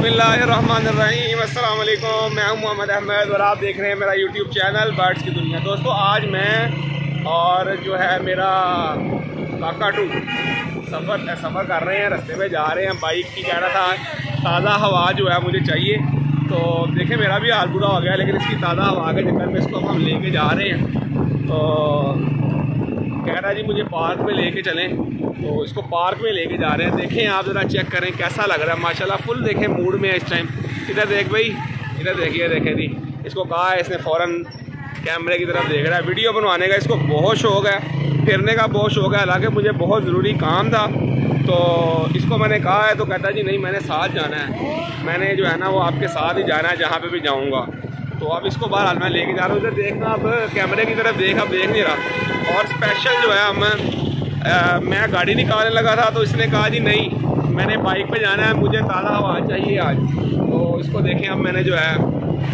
बिस्मिल्लाहिर्रहमानिर्रहीम। अस्सलाम वालेकुम। मैं हूं मोहम्मद अहमद और आप देख रहे हैं मेरा यूट्यूब चैनल बर्ड्स की दुनिया। दोस्तों आज मैं और जो है मेरा काकाटू सफ़र कर रहे हैं, रास्ते में जा रहे हैं। बाइक की कह रहा था ताज़ा हवा जो है मुझे चाहिए, तो देखें मेरा भी हाल बुरा हो गया, लेकिन इसकी ताज़ा हवा के चक्कर में इसको हम लेके जा रहे हैं। तो कह रहा है जी मुझे पार्क में लेके चलें, तो इसको पार्क में लेके जा रहे हैं। देखें आप ज़रा चेक करें कैसा लग रहा है। माशाल्लाह फुल देखें मूड में है इस टाइम। इधर देख भाई, इधर देखिए, देखें जी इसको कहा है, इसने फ़ौरन कैमरे की तरफ देख रहा है। वीडियो बनवाने का इसको बहुत शौक़ है, फिरने का बहुत शौक़ है। हालांकि मुझे बहुत ज़रूरी काम था तो इसको मैंने कहा है, तो कहता जी नहीं मैंने साथ जाना है, मैंने जो है ना वो आपके साथ ही जाना है जहाँ पे भी जाऊँगा। तो अब इसको बहरहाल मैं लेके जा रहा हूँ। इधर देखना, अब कैमरे की तरफ देख, अब देख नहीं रहा। और स्पेशल जो है मैं गाड़ी निकालने लगा था तो इसने कहा जी नहीं मैंने बाइक पे जाना है, मुझे ताज़ा हवा चाहिए आज। तो इसको देखें, अब मैंने जो है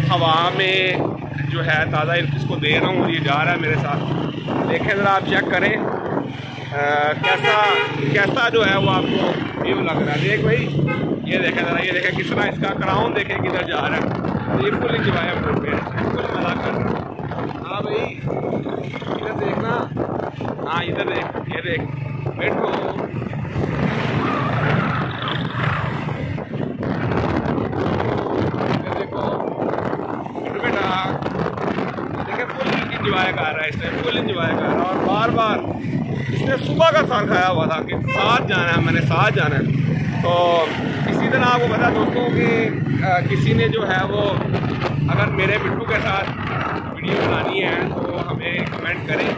हवा में जो है ताज़ा इसको दे रहा हूँ और ये जा रहा है मेरे साथ। देखें ज़रा आप चेक करें कैसा जो है वो आपको व्यू लग रहा है। देख भाई, ये देखें ज़रा, ये देखें किस तरह इसका क्राउन देखें किधर जा रहा है। ये फुल इंजॉय मूड पे है, फुल मजा कर रहा है। हाँ भाई इधर देखना, हाँ इधर देख, ये देख बैठो। इधर देखो बेटा, देखे फुल इंजॉय कर रहा है इस टाइम, फुल इंजॉय कर रहा है। और बार बार इसने सुबह का साथ खाया हुआ था कि साथ जाना है, मैंने साथ जाना है। तो इसी तरह आपको पता दोस्तों कि किसी ने जो है वो अगर मेरे बिट्टू के साथ वीडियो बनानी है तो हमें कमेंट करें,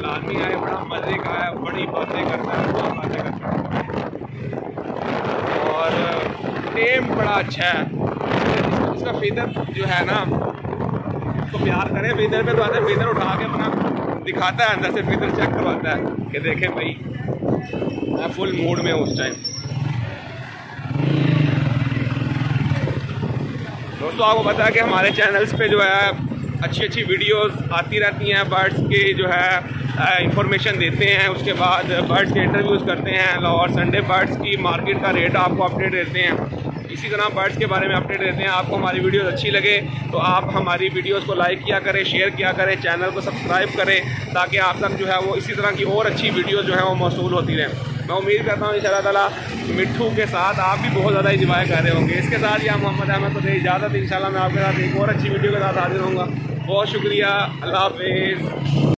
लाजमी आए। बड़ा मज़े का है, बड़ी बातें करता है, बहुत बातें करता है और टेम बड़ा अच्छा है। इसका फेदर जो है ना तो प्यार करें, फेदर पे तो आते फेदर उठा के अपना दिखाता है, अंदर से फेदर चेक करवाता है कि देखें भाई मैं फुल मूड में हूँ उस टाइम। दोस्तों आपको पता है कि हमारे चैनल्स पे जो है अच्छी अच्छी वीडियोस आती रहती हैं, बर्ड्स की जो है इंफॉर्मेशन देते हैं, उसके बाद बर्ड्स के इंटरव्यूज़ करते हैं और संडे बर्ड्स की मार्केट का रेट आपको अपडेट देते हैं। इसी तरह बर्ड्स के बारे में अपडेट देते हैं। आपको हमारी वीडियोस अच्छी लगे तो आप हमारी वीडियोस को लाइक किया करें, शेयर किया करें, चैनल को सब्सक्राइब करें, ताकि आप तक जो है वो इसी तरह की और अच्छी वीडियोस जो है वो मौसूल होती रहें। मैं उम्मीद करता हूँ इंशाअल्लाह ताला मिट्ठू के साथ आप भी बहुत ज़्यादा इंजॉय कर रहे होंगे। इसके साथ या मोहम्मद अहमद को दे इजाज़त। इंशाअल्लाह मैं आपके साथ एक और अच्छी वीडियो के साथ हाजिर होऊंगा। बहुत शुक्रिया, अल्लाह हाफ़िज़।